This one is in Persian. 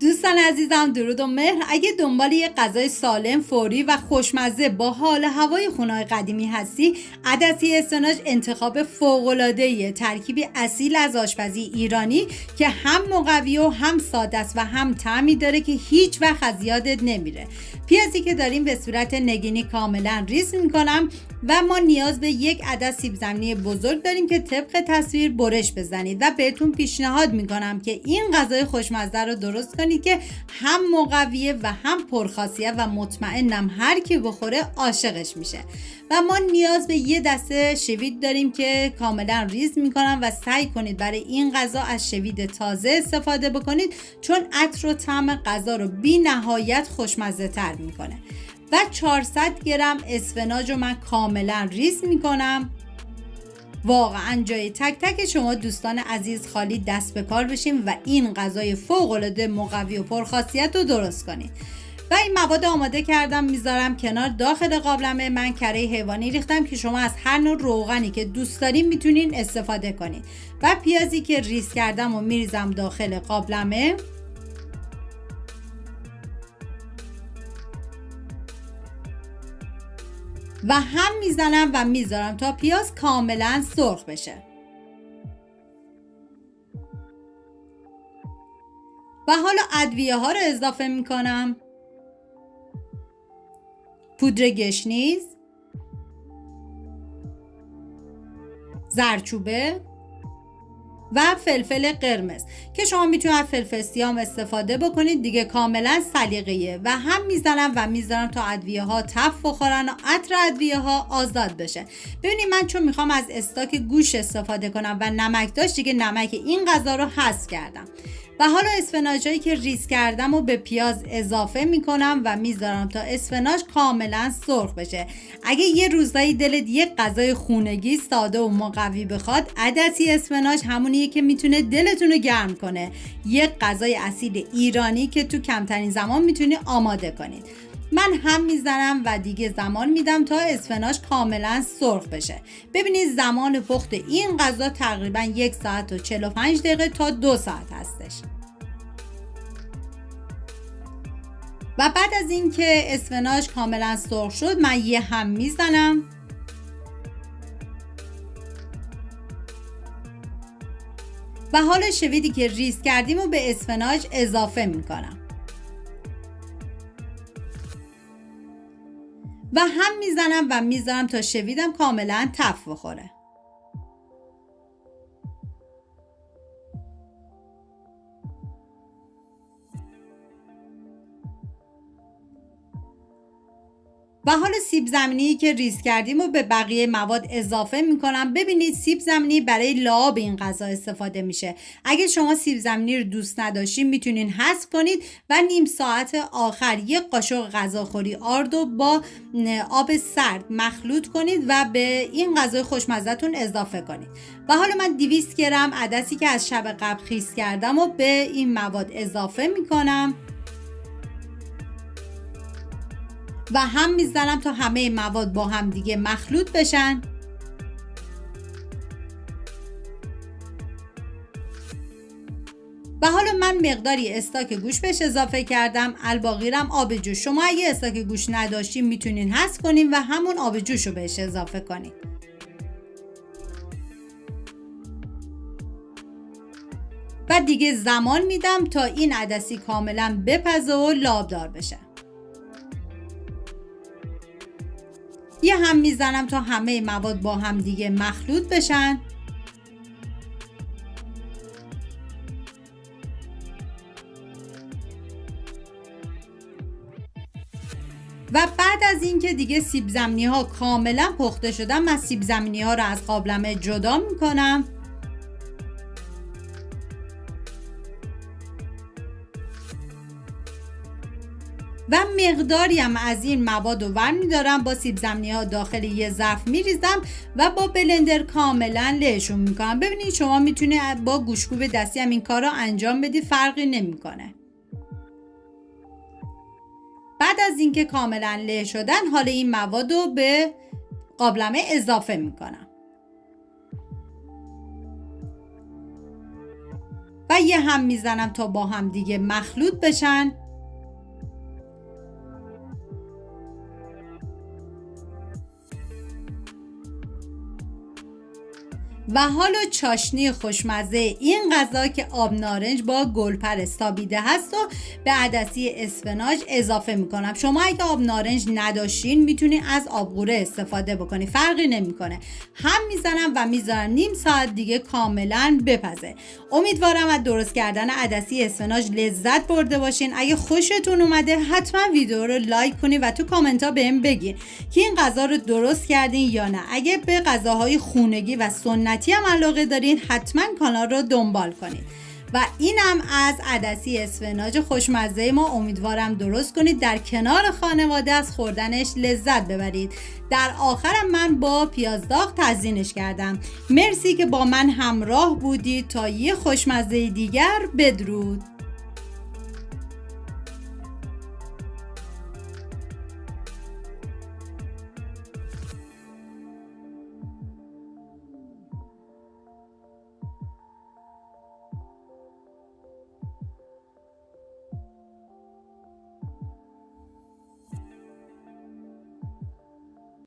دوستان عزیزم درود و مهر. اگه دنبال یه غذای سالم، فوری و خوشمزه با حال هوای خونه‌های قدیمی هستی، عدسی اسفناج انتخاب فوق‌العاده‌ایه. ترکیبی اصیل از آشپزی ایرانی که هم مقوی و هم ساده است و هم طعمی داره که هیچ وقت از یادت نمیره. پیازی که داریم به صورت نگینی کاملا ریز میکنم و ما نیاز به یک عدد سیب زمینی بزرگ داریم که طبق تصویر برش بزنید و بهتون پیشنهاد میکنم که این غذای خوشمزه رو درست کنید که هم مقویه و هم پرخاصیت و مطمئنم هر کی بخوره عاشقش میشه. و ما نیاز به یه دسته شوید داریم که کاملا ریز میکنم و سعی کنید برای این غذا از شوید تازه استفاده بکنید چون عطر و طعم غذا رو بی نهایت خوشمزه تر میکنه. و 400 گرم اسفناج رو من کاملا ریز میکنم. واقعا جای تک تک شما دوستان عزیز خالی دست به کار بشیم و این غذای فوق‌العاده مقوی و پرخاصیت رو درست کنید. و این مواد آماده کردم میذارم کنار. داخل قابلمه من کره حیوانی ریختم که شما از هر نوع روغنی که دوست دارین میتونین استفاده کنید. و پیازی که ریز کردم و میریزم داخل قابلمه. و هم میزنم و میذارم تا پیاز کاملا سرخ بشه. و حالا ادویه ها رو اضافه میکنم. پودر گشنیز، زردچوبه و فلفل قرمز که شما میتونید از فلفل سیاه استفاده بکنید دیگه، کاملا سلیقه‌ایه. و هم میزنم و میذارم تا ادویه ها تف بخورن و عطر ادویه ها آزاد بشه. ببینید من چون میخوام از استاک گوشت استفاده کنم و نمک داشت دیگه نمک این غذا رو حذف کردم. و حالا اسفناجایی که ریز کردم و به پیاز اضافه میکنم و میذارم تا اسفناج کاملا سرخ بشه. اگه یه روزایی دلت یه غذای خونگی ساده و مقوی بخواد، عدسی اسفناج همونیه که میتونه دلتون رو گرم کنه. یه غذای اصیل ایرانی که تو کمترین زمان میتونی آماده کنید. من هم میزنم و دیگه زمان میدم تا اسفناج کاملا سرخ بشه. ببینید زمان پخت این غذا تقریبا 1 ساعت و 45 دقیقه تا 2 ساعت هستش. و بعد از اینکه اسفناج کاملا سرخ شد من یه هم میزنم و حالا شویدی که ریز کردیم و به اسفناج اضافه میکنم و هم میزنم و میذارم تا شویدم کاملا تف بخوره. و حالا سیب زمینی که ریز کردیم و به بقیه مواد اضافه میکنم. ببینید سیب زمینی برای لعاب این غذا استفاده میشه. اگه شما سیب زمینی رو دوست نداشتین میتونین حذف کنید و نیم ساعت آخر یک قاشق غذاخوری آردو با آب سرد مخلوط کنید و به این غذای خوشمزه‌تون اضافه کنید. و حالا من 200 گرم عدسی که از شب قبل خیس کردم و به این مواد اضافه میکنم و هم میزنم تا همه مواد با هم دیگه مخلوط بشن. و حالا من مقداری استاک گوشت بهش اضافه کردم. الباقیرم آب جوش. شما اگه استاک گوشت نداشتین میتونین حذف کنین و همون آب جوش رو بهش اضافه کنین. و دیگه زمان میدم تا این عدسی کاملا بپزه و لابدار بشه. یه هم میزنم تا همه مواد با هم دیگه مخلوط بشن. و بعد از اینکه دیگه سیب زمینی ها کاملا پخته شدن من سیب زمینی ها رو از قابلمه جدا میکنم و مقداری هم از این مواد رو برمیدارم با سیب زمینی ها داخل یه ظرف میریزم و با بلندر کاملا لهشون میکنم. ببینید شما میتونید با گوشتکوب دستی هم این کار رو انجام بدید، فرقی نمیکنه. بعد از اینکه کاملا له شدن حالا این مواد رو به قابلمه اضافه میکنم. و یه هم میزنم تا با هم دیگه مخلوط بشن. و حالا چاشنی خوشمزه این غذا که آب نارنج با گلپر استابیده هست و به عدسی اسفناج اضافه میکنم. شما اگه آب نارنج نداشتین میتونین از آبغوره استفاده بکنی، فرقی نمیکنه. هم میزنم و میذارم نیم ساعت دیگه کاملا بپزه. امیدوارم از درست کردن عدسی اسفناج لذت برده باشین. اگه خوشتون اومده حتما ویدیو رو لایک کنین و تو کامنت ها بهم بگین که این غذا رو درست کردین یا نه. اگه به غذاهای خونگی و سنتی هم علاقه دارین حتما کانال رو دنبال کنید. و اینم از عدسی اسفناج خوشمزه ما. امیدوارم درست کنید، در کنار خانواده از خوردنش لذت ببرید. در آخرم من با پیاز داغ تزیینش کردم. مرسی که با من همراه بودید. تا یه خوشمزه دیگر، بدرود.